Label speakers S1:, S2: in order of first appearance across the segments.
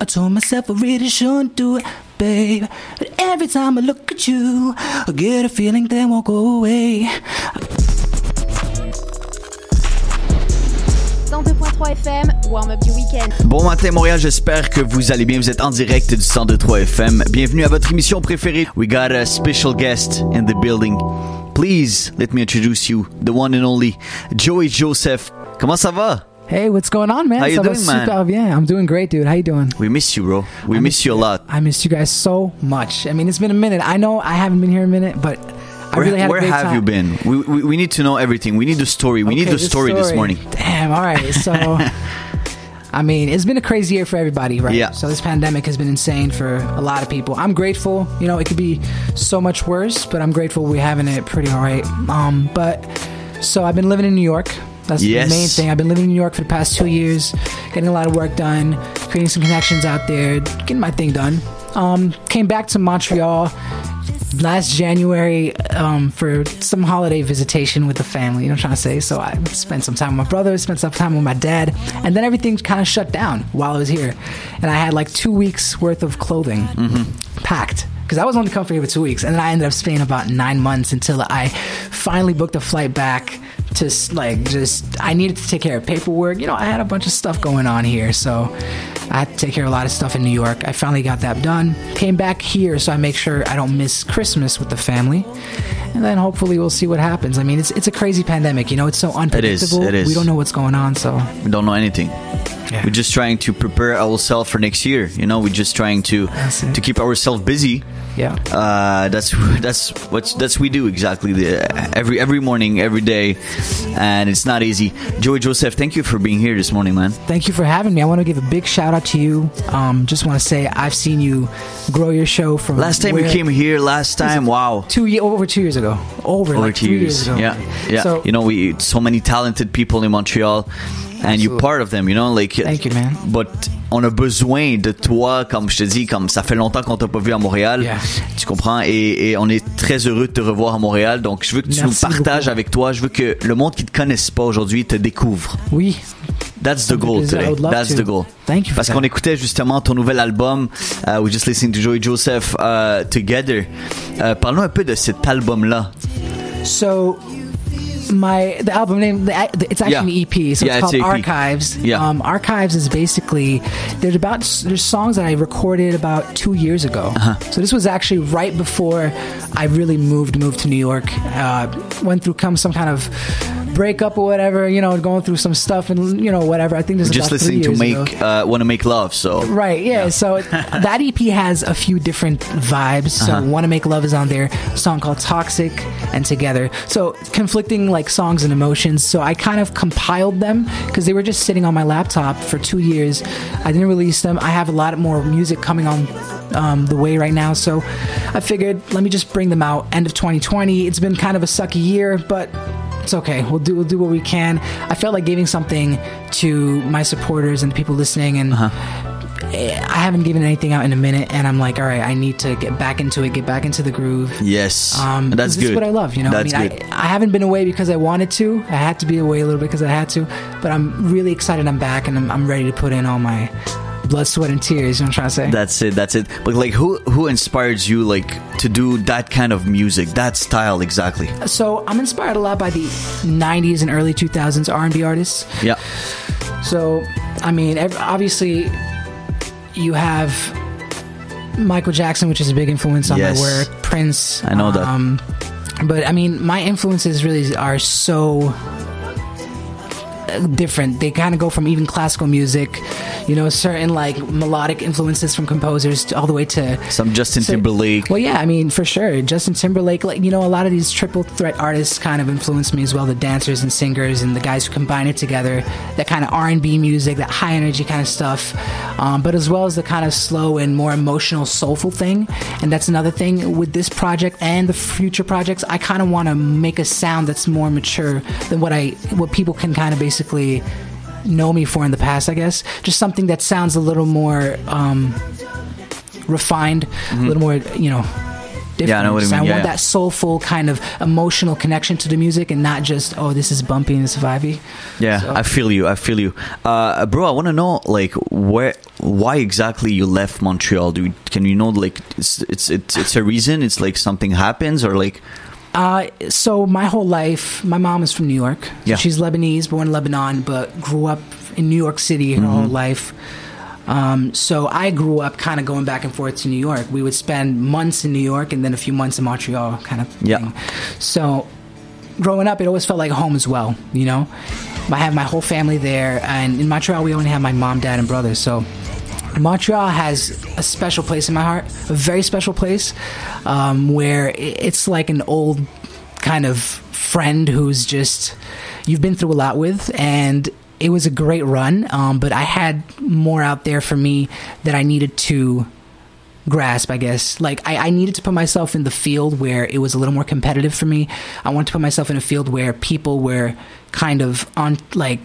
S1: I told myself I really shouldn't do it, babe. But every time I look at you, I get a feeling that won't go away.
S2: 102.3 FM, Warmup du week-end.
S3: Bon matin Montréal, j'espère que vous allez bien. Vous êtes en direct du 102.3 FM. Bienvenue à votre émission préférée. We got a special guest in the building. Please, let me introduce you, the one and only Joey Joseph. Comment ça va?
S1: Hey, what's going on, man?
S3: How you doing, man?
S1: Super bien. I'm doing great, dude. How you doing?
S3: We miss you, bro. We miss you a lot.
S1: I miss you guys so much. I mean, it's been a minute. I know I haven't been here a minute, but I really had a great time.
S3: Where have you been? We need to know everything. We need the story. We need the story this morning.
S1: Damn, all right. So, I mean, it's been a crazy year for everybody, right?
S3: Yeah.
S1: So this pandemic has been insane for a lot of people. I'm grateful. You know, it could be so much worse, but I'm grateful we're having it pretty all right. So I've been living in New York. That's the main thing. I've been living in New York for the past 2 years, getting a lot of work done, creating some connections out there, getting my thing done. Came back to Montreal last January for some holiday visitation with the family, you know what I'm trying to say? So I spent some time with my brother, spent some time with my dad, and then everything kind of shut down while I was here. And I had like 2 weeks worth of clothing packed. Because I was only coming here for 2 weeks, and then I ended up staying about 9 months until I finally booked a flight back to I needed to take care of paperwork. You know, I had a bunch of stuff going on here, so I had to take care of a lot of stuff in New York. I finally got that done. Came back here so I make sure I don't miss Christmas with the family. And then hopefully we'll see what happens. I mean, it's a crazy pandemic, you know, it's so unpredictable.
S3: It is.
S1: We don't know what's going on, so.
S3: We don't know anything.
S1: Yeah.
S3: We're just trying to prepare ourselves for next year. You know, we're just trying to keep ourselves busy.
S1: Yeah.
S3: That's what we do exactly. Every morning, every day, and it's not easy. Joey Joseph, thank you for being here this morning, man.
S1: Thank you for having me. I want to give a big shout out to you. Just want to say I've seen you grow your show from
S3: last time you came here. Wow.
S1: Over 2 years ago. Over 2 years ago.
S3: Yeah.
S1: So,
S3: you know, so many talented people in Montreal. And you're part of them, you know, like.
S1: Thank you, man.
S3: But on a besoin de toi, comme je te dis, comme ça fait longtemps qu'on t'a pas vu à Montréal.
S1: Yeah.
S3: Tu comprends? Et on est très heureux de te revoir à Montréal. Donc, je veux que tu nous partages avec toi. Je veux que le monde qui te connaisse pas aujourd'hui te découvre.
S1: Oui.
S3: That's the goal today. That's the goal.
S1: Thank you.
S3: Parce qu'on écoutait justement ton nouvel album. We just listening to Joey Joseph together. Parlons un peu de cet album-là.
S1: So. The album name, it's actually an EP, so it's called Archives.
S3: Yeah.
S1: Archives is basically there's songs that I recorded about 2 years ago. So this was actually right before I really moved to New York. Went through some kind of breakup or whatever, you know, going through some stuff and you know whatever. I think this is
S3: just
S1: about 3 years
S3: listening to Want to Make Love. So
S1: right, yeah. So that EP has a few different vibes. So Want to Make Love is on there. A song called Toxic and Together. So conflicting like songs and emotions. So I kind of compiled them because they were just sitting on my laptop for 2 years. I didn't release them. I have a lot more music coming on the way right now. So I figured let me just bring them out. End of 2020. It's been kind of a sucky year, but it's okay. We'll do what we can. I felt like giving something to my supporters and the people listening, and I haven't given anything out in a minute, and I'm like, all right, I need to get back into it, get back into the groove.
S3: Yes, that's
S1: good. This is what I love, you know.
S3: That's
S1: good. I haven't been away because I wanted to. I had to be away a little bit because I had to, but I'm really excited I'm back, and I'm ready to put in all my blood, sweat, and tears. You know what I'm trying to say?
S3: That's it. But like, who inspires you like to do that kind of music, that style exactly?
S1: So I'm inspired a lot by the 90s and early 2000s R&B artists.
S3: Yeah.
S1: So I mean, obviously, you have Michael Jackson, which is a big influence on my work. Prince.
S3: I know that.
S1: But I mean, my influences really are so different. They kind of go from even classical music, you know, certain like melodic influences from composers all the way to
S3: some Justin Timberlake.
S1: Well, yeah, I mean, for sure, Justin Timberlake. Like, you know, a lot of these triple threat artists kind of influenced me as well. The dancers and singers and the guys who combine it together. That kind of R&B music, that high energy kind of stuff, but as well as the kind of slow and more emotional, soulful thing. And that's another thing with this project and the future projects. I kind of want to make a sound that's more mature than what people can kind of basically know me for in the past, I guess. Just something that sounds a little more refined, a little more, you know, different.
S3: Yeah, I know what you mean.
S1: I want that soulful kind of emotional connection to the music, and not just, oh, this is bumpy and it's vibey.
S3: Yeah, so. I feel you. Bro, I want to know, like, why exactly you left Montreal, dude? Can you know, like, it's a reason? It's like something happens, or like...
S1: So my whole life, my mom is from New York. So
S3: yeah.
S1: She's Lebanese, born in Lebanon, but grew up in New York City her whole life. So I grew up kind of going back and forth to New York. We would spend months in New York and then a few months in Montreal, kind of thing. So growing up, it always felt like home as well, you know? I have my whole family there, and in Montreal, we only have my mom, dad, and brother. So Montreal has a special place in my heart, a very special place, where it's like an old kind of friend who's just, you've been through a lot with, and it was a great run, but I had more out there for me that I needed to grasp, I guess. Like, I needed to put myself in the field where it was a little more competitive for me. I wanted to put myself in a field where people were kind of on, like...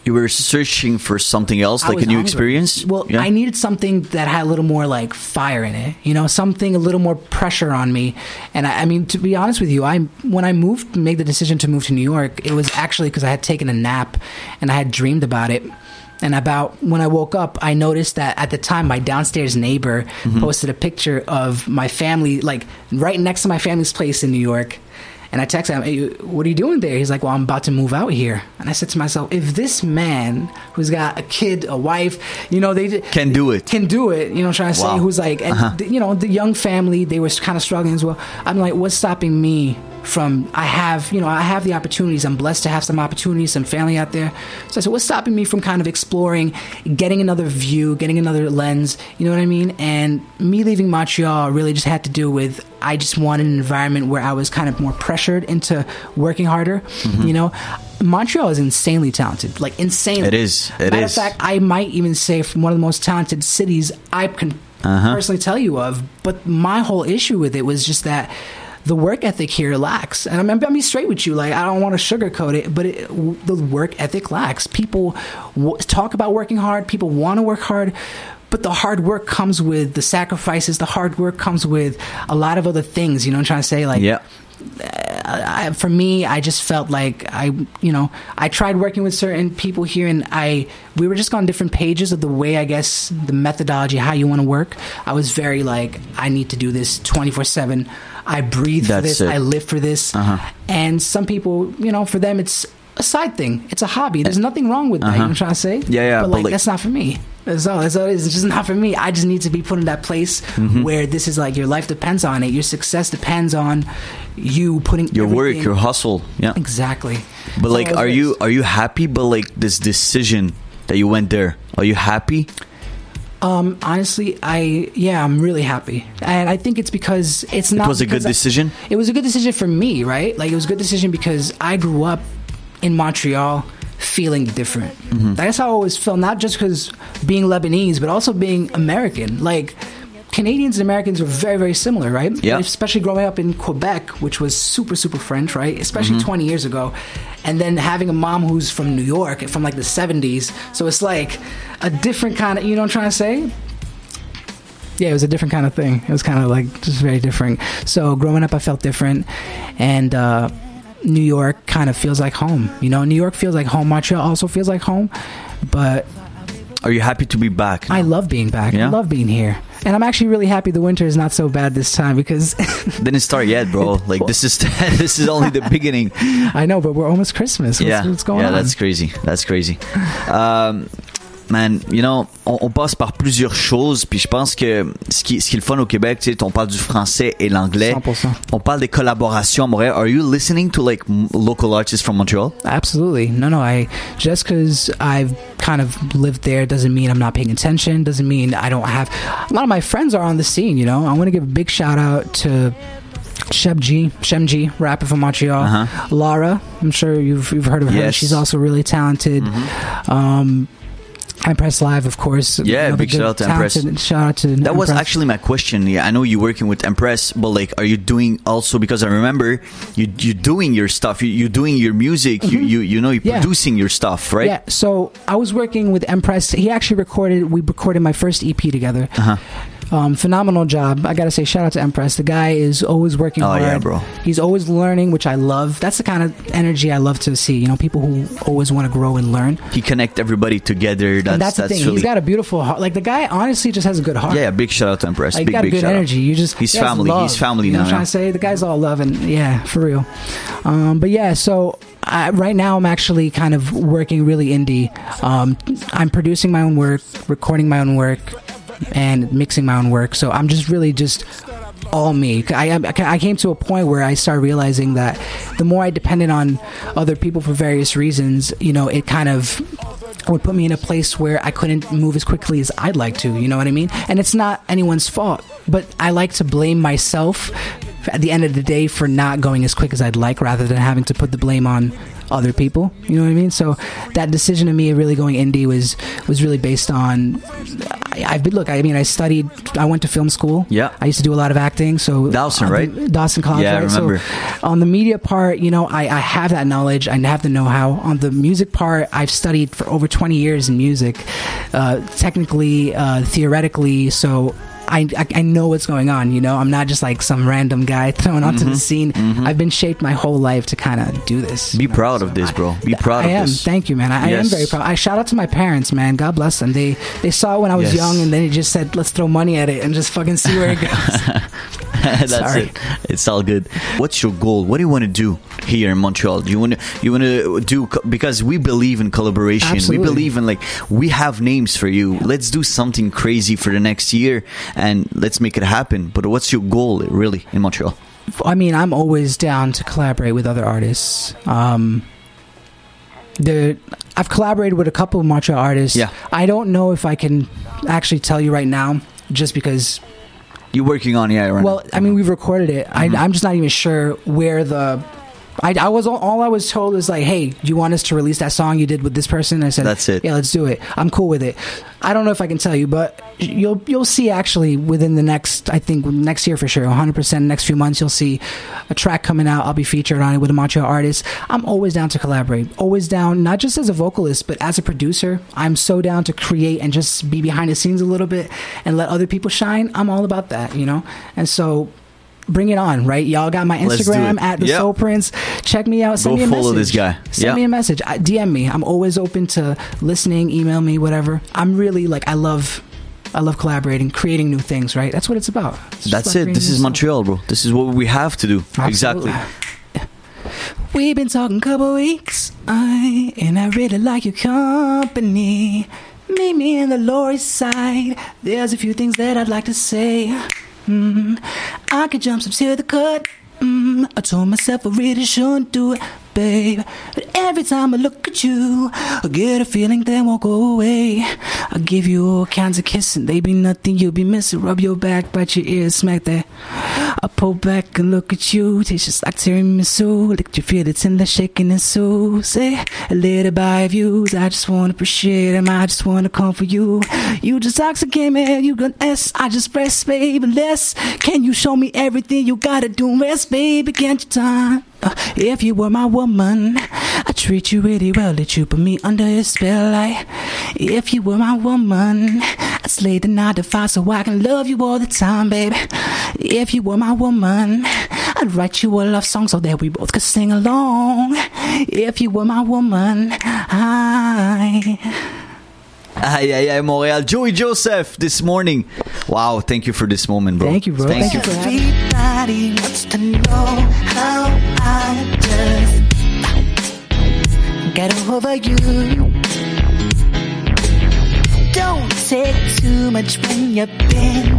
S3: You were searching for something else, like a new experience?
S1: Well, yeah. I needed something that had a little more, like, fire in it, you know, something a little more pressure on me. And I mean, to be honest with you, when I made the decision to move to New York, it was actually because I had taken a nap and I had dreamed about it. And about when I woke up, I noticed that at the time, my downstairs neighbor posted a picture of my family, like, right next to my family's place in New York. And I texted him, hey, what are you doing there? He's like, well, I'm about to move out here. And I said to myself, if this man who's got a kid, a wife, you know, they
S3: can do it,
S1: you know, trying to say, who's like, and you know, the young family, they were kind of struggling as well. I'm like, what's stopping me from, I have the opportunities. I'm blessed to have some opportunities, some family out there. So I said, what's stopping me from kind of exploring, getting another view, getting another lens, you know what I mean? And me leaving Montreal really just had to do with, I just wanted an environment where I was kind of more pressured into working harder, you know? Montreal is insanely talented, like insanely.
S3: It is.
S1: Matter of fact, I might even say from one of the most talented cities I can personally tell you of. But my whole issue with it was just that the work ethic here lacks. And I'm be straight with you. Like, I don't want to sugarcoat it, but the work ethic lacks. People talk about working hard. People want to work hard. But the hard work comes with the sacrifices. The hard work comes with a lot of other things. You know what I'm trying to say? Like, for me, I just felt like I tried working with certain people here, and we were just on different pages of the way, I guess, the methodology, how you want to work. I was very like, I need to do this 24/7. I breathe for this. I live for this. And some people, you know, for them, it's a side thing. It's a hobby. There's nothing wrong with that. You know what I'm trying to say?
S3: Yeah.
S1: But like, that's not for me. That's all. It's just not for me. I just need to be put in that place where this is like, your life depends on it. Your success depends on you putting
S3: your work, your hustle. Yeah,
S1: exactly.
S3: But so like, are you happy? But like, this decision that you went there, are you happy?
S1: Honestly, I'm really happy, and I think it's because it's not.
S3: It was a good decision.
S1: It was a good decision for me, right? Like, it was a good decision because I grew up in Montreal feeling different. That's how I always felt, not just because being Lebanese, but also being American. Like, Canadians and Americans are very, very similar, right?
S3: Yeah.
S1: Especially growing up in Quebec, which was super, super French, right? Especially 20 years ago. And then having a mom who's from New York, from like the 70s. So it's like a different kind of, you know what I'm trying to say? Yeah, it was a different kind of thing. It was kind of like just very different. So growing up, I felt different. And New York kind of feels like home. You know, New York feels like home. Montreal also feels like home. But
S3: are you happy to be back now?
S1: I love being back.
S3: Yeah?
S1: I love being here. And I'm actually really happy the winter is not so bad this time, because
S3: didn't start yet, bro. Like, this is only the beginning.
S1: I know, but we're almost Christmas. What's going on?
S3: Yeah, that's crazy. Man, you know, on passe par plusieurs choses, puis je pense que ce qui est le fun au Québec, tu sais, on parle du français et l'anglais.
S1: 100%.
S3: On parle des collaborations à Montréal. Are you listening to like local artists from Montreal?
S1: Absolutely. No. Just because I've kind of lived there doesn't mean I'm not paying attention. Doesn't mean I don't have. A lot of my friends are on the scene. You know, I want to give a big shout out to Shem G, rapper from Montreal. Laura, I'm sure you've heard of her.
S3: Yes.
S1: She's also really talented. Empress Live, of course.
S3: Yeah, big shout out to Empress.
S1: Shout out to
S3: that
S1: Empress.
S3: was actually my question. Yeah, I know you're working with Empress, but like, are you doing also, because I remember you doing your stuff, you doing your music, you know, you're producing your stuff, right?
S1: Yeah. So I was working with Empress. We recorded my first EP together. Phenomenal job. I gotta say, shout out to Empress. The guy is always working hard.
S3: Yeah, bro.
S1: He's always learning, which I love. That's the kind of energy I love to see. You know, people who always want to grow and learn.
S3: He connect everybody together.
S1: That's the thing.
S3: Really...
S1: He's got a beautiful heart. Like, the guy honestly just has a good heart.
S3: Yeah, big shout out to Empress.
S1: Like,
S3: big,
S1: got a good energy. You just
S3: he's family. He's family now.
S1: You know what I'm trying to say? The guy's all love, and yeah, for real. But yeah, so right now I'm actually kind of working really indie. I'm producing my own work, recording my own work, and mixing my own work. So I'm just really just all me. I came to a point where I started realizing that the more I depended on other people for various reasons, you know, it kind of would put me in a place where I couldn't move as quickly as I'd like to, you know what I mean? And it's not anyone's fault, but I like to blame myself at the end of the day for not going as quick as I'd like, rather than having to put the blame on other people, you know what I mean? So that decision of me really going indie was really based on I studied, I went to film school.
S3: Yeah,
S1: I used to do a lot of acting. So
S3: Dawson, right?
S1: Dawson College.
S3: Yeah,
S1: right?
S3: I remember.
S1: So on the media part, you know, I have that knowledge, I have the know-how. On the music part, I've studied for over 20 years in music, technically, theoretically. So I know what's going on, you know? I'm not just like some random guy thrown onto the scene. I've been shaped my whole life to kind of do this.
S3: Be proud of this, bro. Be proud of this.
S1: Thank you, man. I am very proud. I shout out to my parents, man. God bless them. They saw it when I was young, and then they just said, let's throw money at it and just fucking see where it goes.
S3: That's it. It's all good. What's your goal? What do you want to do here in Montreal? Do you want to do, because we believe in collaboration.
S1: Absolutely.
S3: We believe in, like, we have names for you. Let's do something crazy for the next year and let's make it happen. But what's your goal really in Montreal?
S1: I mean, I'm always down to collaborate with other artists. I've collaborated with a couple of Montreal artists. Yeah. I don't know if I can actually tell you right now, just because
S3: you're working on right
S1: well, I mean, we've recorded it. I'm just not even sure where the... all I was told is like, hey, do you want us to release that song you did with this person? I said, that's it. Yeah, let's do it. I'm cool with it. I don't know if I can tell you, but you'll see actually within the next year for sure, 100%. Next few months, you'll see a track coming out. I'll be featured on it with a Montreal artist. I'm always down to collaborate. Always down, not just as a vocalist, but as a producer. I'm so down to create and just be behind the scenes a little bit and let other people shine. I'm all about that, you know? And so... bring it on, right? Y'all got my Instagram at the Soul Prince. Check me out. Send me a message. Go follow this guy. Send me a message. DM me. I'm always open to listening. Email me, whatever. I'm really like, I love collaborating, creating new things, right? That's what it's about.
S3: That's it. This is Montreal, bro. This is what we have to do. Absolutely. Exactly.
S1: We've been talking a couple weeks, and I really like your company. Meet me in the Lower East Side. There's a few things that I'd like to say. I could jump some to the cut. I told myself I really shouldn't do it, babe. But every time I look at you, I get a feeling that won't go away. I give you all kinds of kissing, they be nothing you'll be missing. Rub your back, bite your ears, smack that. I pull back and look at you, tastes just like tiramisu. Lick your feel it's in the shaking and so. Say a little by views, I just wanna appreciate them, I just wanna come for you. You just oxygen me, you got S, I just press, baby, less. Can you show me everything you gotta do, rest, baby, can't you time? If you were my woman, I'd treat you really well, let you put me under a spell. If you were my woman, I'd slay the 9 to 5 so I can love you all the time, baby. If you were my woman, I'd write you a love song so that we both could sing along. If you were my woman,
S3: Aïe, Montréal. Joey Joseph this morning. Wow, thank you for this moment, bro.
S1: Thank you, bro. Thank you for having me.
S4: Everybody wants to know how I just get over you. Don't take too much when you've been